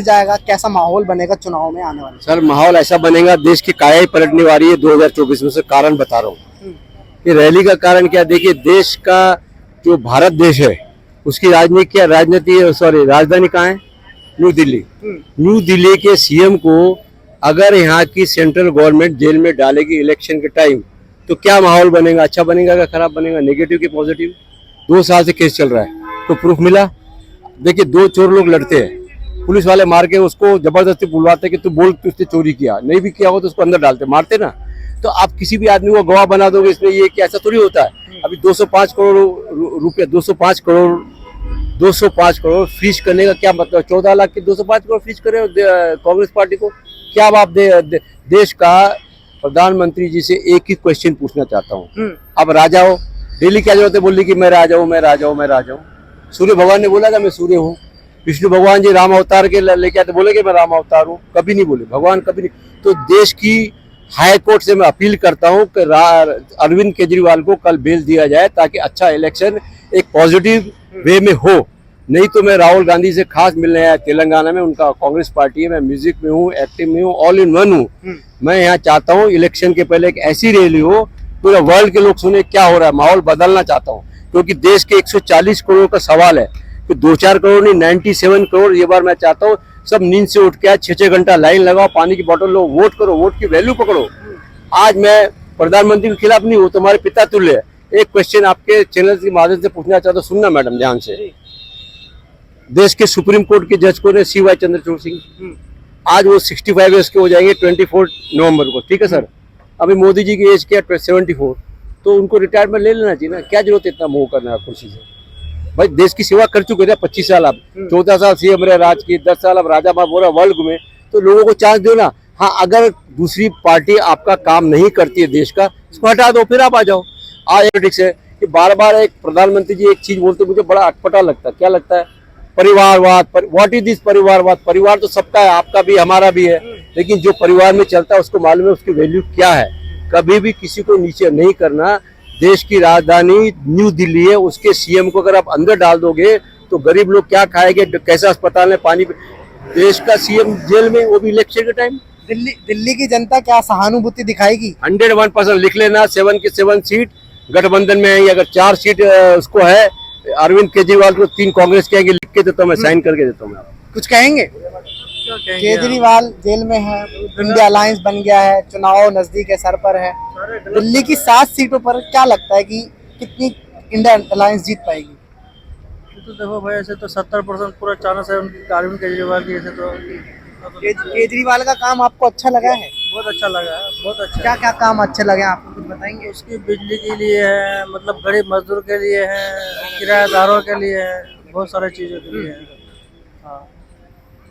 जाएगा, कैसा माहौल बनेगा चुनाव में आने वाले? सर माहौल ऐसा बनेगा, देश की काया ही पलटने वाली है 2024 में। से कारण बता रहा हूँ। ये रैली का कारण क्या, देखिए देश का जो भारत देश है उसकी राजनीति क्या, राजधानी कहाँ है? न्यू दिल्ली। न्यू दिल्ली के सीएम को अगर यहाँ की सेंट्रल गवर्नमेंट जेल में डालेगी इलेक्शन के टाइम, तो क्या माहौल बनेगा? अच्छा बनेगा या खराब बनेगा? नेगेटिव की पॉजिटिव? 2 साल से केस चल रहा है, तो प्रूफ मिला? देखिए 2 चोर लोग लड़ते हैं, पुलिस वाले मार के उसको जबरदस्ती बुलवाते कि तू बोल कि उसने चोरी किया, नहीं भी किया हो तो उसको अंदर डालते, मारते ना। तो आप किसी भी आदमी को गवाह बना दोगे इसमें, ये कि ऐसा थोड़ी होता है। अभी 205 करोड़ रुपये 205 करोड़ फ्रीज करने का क्या मतलब? 14 लाख के 205 करोड़ फ्रीज करे कांग्रेस पार्टी को? क्या अब आप देश का प्रधानमंत्री जी से एक ही क्वेश्चन पूछना चाहता हूँ। अब राजा हो, डेली क्या जरूरत है बोलने की मैं राजा हूँ, मैं राजा हूँ, मैं राजा हूँ? सूर्य भगवान ने बोला था मैं सूर्य हूँ। विष्णु भगवान जी राम अवतार के लेके आते, बोले कि मैं राम अवतार हूँ? कभी नहीं बोले, भगवान कभी नहीं। तो देश की हाई कोर्ट से मैं अपील करता हूँ कि अरविंद केजरीवाल को कल बेल दिया जाए, ताकि अच्छा इलेक्शन एक पॉजिटिव वे में हो। नहीं तो मैं राहुल गांधी से खास मिलने आया तेलंगाना में, उनका कांग्रेस पार्टी है, मैं म्यूजिक में हूँ, एक्टिव में हूँ, ऑल इन वन हूँ। मैं यहाँ चाहता हूँ इलेक्शन के पहले एक ऐसी रैली हो, पूरा वर्ल्ड के लोग सुने क्या हो रहा है, माहौल बदलना चाहता हूँ। क्योंकि देश के 140 करोड़ का सवाल है, तो 2-4 करोड़ नहीं, 97 करोड़ ये बार मैं चाहता हूँ सब नींद से उठ के आज 6-6 घंटा लाइन लगाओ, पानी की बोतल लो, वोट करो, वोट की वैल्यू पकड़ो। आज मैं प्रधानमंत्री के खिलाफ नहीं हूँ, तुम्हारे पिता तुल्य है। एक क्वेश्चन आपके चैनल के माध्यम से पूछना चाहता हूँ, सुनना मैडम ध्यान से। देश के सुप्रीम कोर्ट के जज को ने CY चंद्रचूड़ सिंह, आज वो 65 ईयर्स के हो जाएंगे 24 नवंबर को, ठीक है सर। अभी मोदी जी की एज क्या 74, तो उनको रिटायरमेंट ले लेना चाहिए ना। क्या जरूरत है इतना मोह करना है कुर्सी से? भाई देश की सेवा कर चुके थे 25 साल, आप 14 साल सीएम रहे राज की, 10 साल अब राजा बाबू बोरा वर्ल्ड घूमे, तो लोगों को चांस दो ना। हाँ, अगर दूसरी पार्टी आपका काम नहीं करती है देश का, इसको हटा दो, फिर आप आ जाओ। आज पॉलिटिक्स है कि बार बार एक प्रधानमंत्री जी एक चीज बोलते, मुझे बड़ा अटपटा लगता है। क्या लगता है? परिवारवाद। व्हाट इज दिस परिवारवाद? परिवार तो सबका है, आपका भी हमारा भी है, लेकिन जो परिवार में चलता है उसको मालूम है उसकी वैल्यू क्या है। कभी भी किसी को नीचे नहीं करना। देश की राजधानी न्यू दिल्ली है, उसके सीएम को अगर आप अंदर डाल दोगे तो गरीब लोग क्या खाएंगे, कैसा अस्पताल में पानी? देश का सीएम जेल में, वो भी इलेक्शन के टाइम। दिल्ली की जनता क्या सहानुभूति दिखाएगी? 101% लिख लेना। 7 की 7 सीट गठबंधन में है। अगर 4 सीट उसको है अरविंद केजरीवाल को, 3 कांग्रेस के आएंगे, लिख के देता हूँ मैं, साइन करके देता हूँ। कुछ कहेंगे? केजरीवाल जेल में है, इंडिया अलायंस बन गया है, चुनाव नजदीक है, सर पर है। दिल्ली की 7 सीटों पर क्या लगता है कि कितनी इंडिया अलायंस जीत पाएगी? तो देखो भाई, ऐसे तो 70% पूरा चांस है अरविंद केजरीवाल की। ऐसे तो केजरीवाल का काम आपको अच्छा लगा है? बहुत अच्छा लगा है, बहुत अच्छा। क्या क्या काम अच्छे लगे आपको, कुछ बताएंगे? उसकी बिजली के लिए है, मतलब गरीब मजदूर के लिए है, किराएदारों के लिए है, बहुत सारे चीजों के लिए है। हाँ,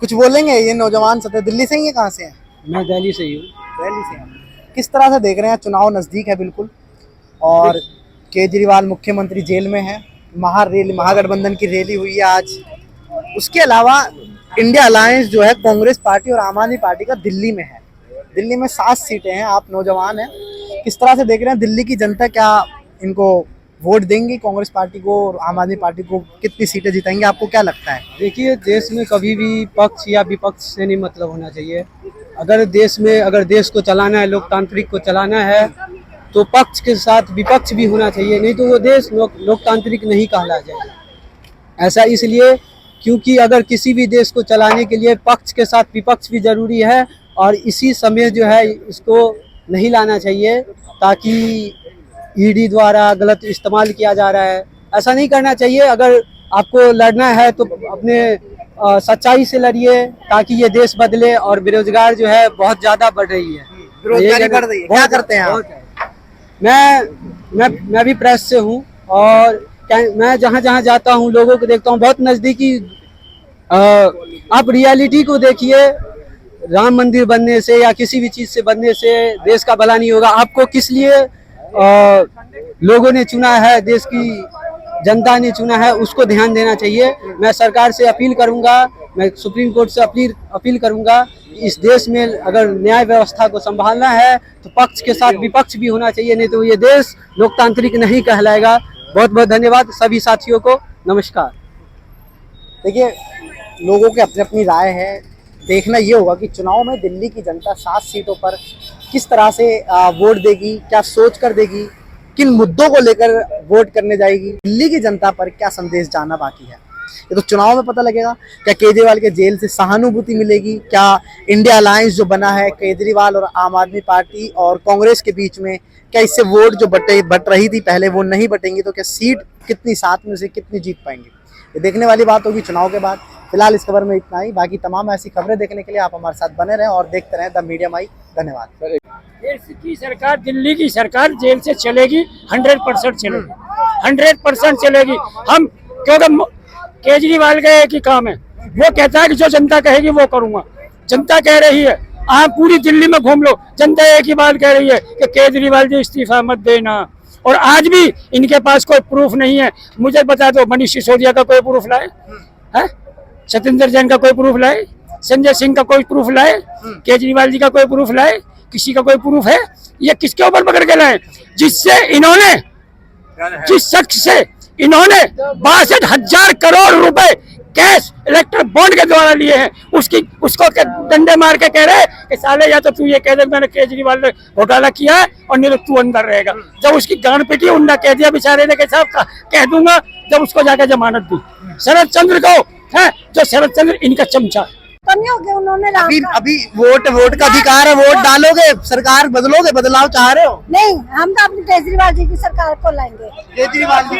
कुछ बोलेंगे? ये नौजवान सत्य दिल्ली से ही है, कहाँ से है? मैं दिल्ली से ही हूँ। दिल्ली से हैं। किस तरह से देख रहे हैं, चुनाव नजदीक है बिल्कुल, और केजरीवाल मुख्यमंत्री जेल में है, महागठबंधन की रैली हुई है आज। उसके अलावा इंडिया अलायंस जो है कांग्रेस पार्टी और आम आदमी पार्टी का दिल्ली में है। दिल्ली में 7 सीटें हैं। आप नौजवान हैं, किस तरह से देख रहे हैं दिल्ली की जनता, क्या इनको वोट देंगी कांग्रेस पार्टी को और आम आदमी पार्टी को? कितनी सीटें जीतेंगे, आपको क्या लगता है? देखिए, देश में कभी भी पक्ष या विपक्ष से नहीं मतलब होना चाहिए। अगर देश को चलाना है, लोकतांत्रिक को चलाना है, तो पक्ष के साथ विपक्ष भी होना चाहिए, नहीं तो वो देश लोकतांत्रिक नहीं कहला जाएगा। ऐसा इसलिए क्योंकि अगर किसी भी देश को चलाने के लिए पक्ष के साथ विपक्ष भी जरूरी है, और इसी समय जो है इसको नहीं लाना चाहिए, ताकि ईडी द्वारा गलत इस्तेमाल किया जा रहा है। ऐसा नहीं करना चाहिए। अगर आपको लड़ना है तो अपने सच्चाई से लड़िए, ताकि ये देश बदले। और बेरोजगार जो है बहुत ज्यादा बढ़ रही है, बेरोजगारी बढ़ रही है। क्या करते हैं आप? मैं भी प्रेस से हूँ, और मैं जहाँ जाता हूँ लोगों को देखता हूँ बहुत नजदीकी। आप रियलिटी को देखिए, राम मंदिर बनने से या किसी भी चीज से बनने से देश का भला नहीं होगा। आपको किस लिए लोगों ने चुना है, देश की जनता ने चुना है, उसको ध्यान देना चाहिए। मैं सरकार से अपील करूंगा, मैं सुप्रीम कोर्ट से अपील करूंगा, इस देश में अगर न्याय व्यवस्था को संभालना है तो पक्ष के साथ विपक्ष भी होना चाहिए, नहीं तो ये देश लोकतांत्रिक नहीं कहलाएगा। बहुत बहुत धन्यवाद सभी साथियों को, नमस्कार। देखिए, लोगों की अपनी अपनी राय है। देखना ये होगा कि चुनाव में दिल्ली की जनता 7 सीटों पर किस तरह से वोट देगी, क्या सोच कर देगी, किन मुद्दों को लेकर वोट करने जाएगी, दिल्ली की जनता पर क्या संदेश जाना बाकी है, ये तो चुनाव में पता लगेगा। क्या केजरीवाल के जेल से सहानुभूति मिलेगी, क्या इंडिया अलायंस जो बना है केजरीवाल और आम आदमी पार्टी और कांग्रेस के बीच में, क्या इससे वोट जो बट रही थी पहले वो नहीं बटेंगी, तो क्या सीट कितनी 7 में से कितनी जीत पाएंगे, ये देखने वाली बात होगी चुनाव के बाद। फिलहाल इस खबर में इतना ही। बाकी तमाम ऐसी खबरें देखने के लिए आप हमारे साथ बने रहें और देखते रहें द मीडिया माई। धन्यवाद। देश की सरकार, दिल्ली की सरकार जेल से चलेगी, 100% चलेगी, 100% चलेगी। हम क्योंकि केजरीवाल का एक ही काम है, वो कहता है कि जो जनता कहेगी वो करूंगा। जनता कह रही है, आप पूरी दिल्ली में घूम लो, जनता एक ही बात कह रही है कि केजरीवाल जी इस्तीफा मत देना। और आज भी इनके पास कोई प्रूफ नहीं है। मुझे बता दो, मनीष सिसोदिया का कोई प्रूफ लाए है? सत्येंद्र जैन का कोई प्रूफ लाए? संजय सिंह का कोई प्रूफ लाए? केजरीवाल जी का कोई प्रूफ लाए? किसी का कोई प्रूफ है? ये किसके ऊपर पकड़ के लाए? जिससे इन्होंने, जिस शख्स से इन्होंने 62,000 करोड़ रुपए कैश इलेक्ट्रल बॉन्ड के द्वारा लिए हैं, उसको डंडे मार के कह रहे कि साले या तो तू ये कह दे मैंने केजरीवाल ने घोटाला किया है और नहीं तो तू अंदर रहेगा। जब उसकी गांड पिटी, उन्ना कह दिया बेचारे ने कि साहब कह दूंगा, जब उसको जाकर जमानत दी शरद चंद्र को, है जो शरद चंद्र इनका चमचा है। तो नहीं हो गया उन्होंने अभी वोट का अधिकार है, वोट डालोगे, सरकार बदलोगे, बदलाव चाह रहे हो? नहीं, हम तो अपनी केजरीवाल जी की सरकार को लाएंगे। केजरीवाल जी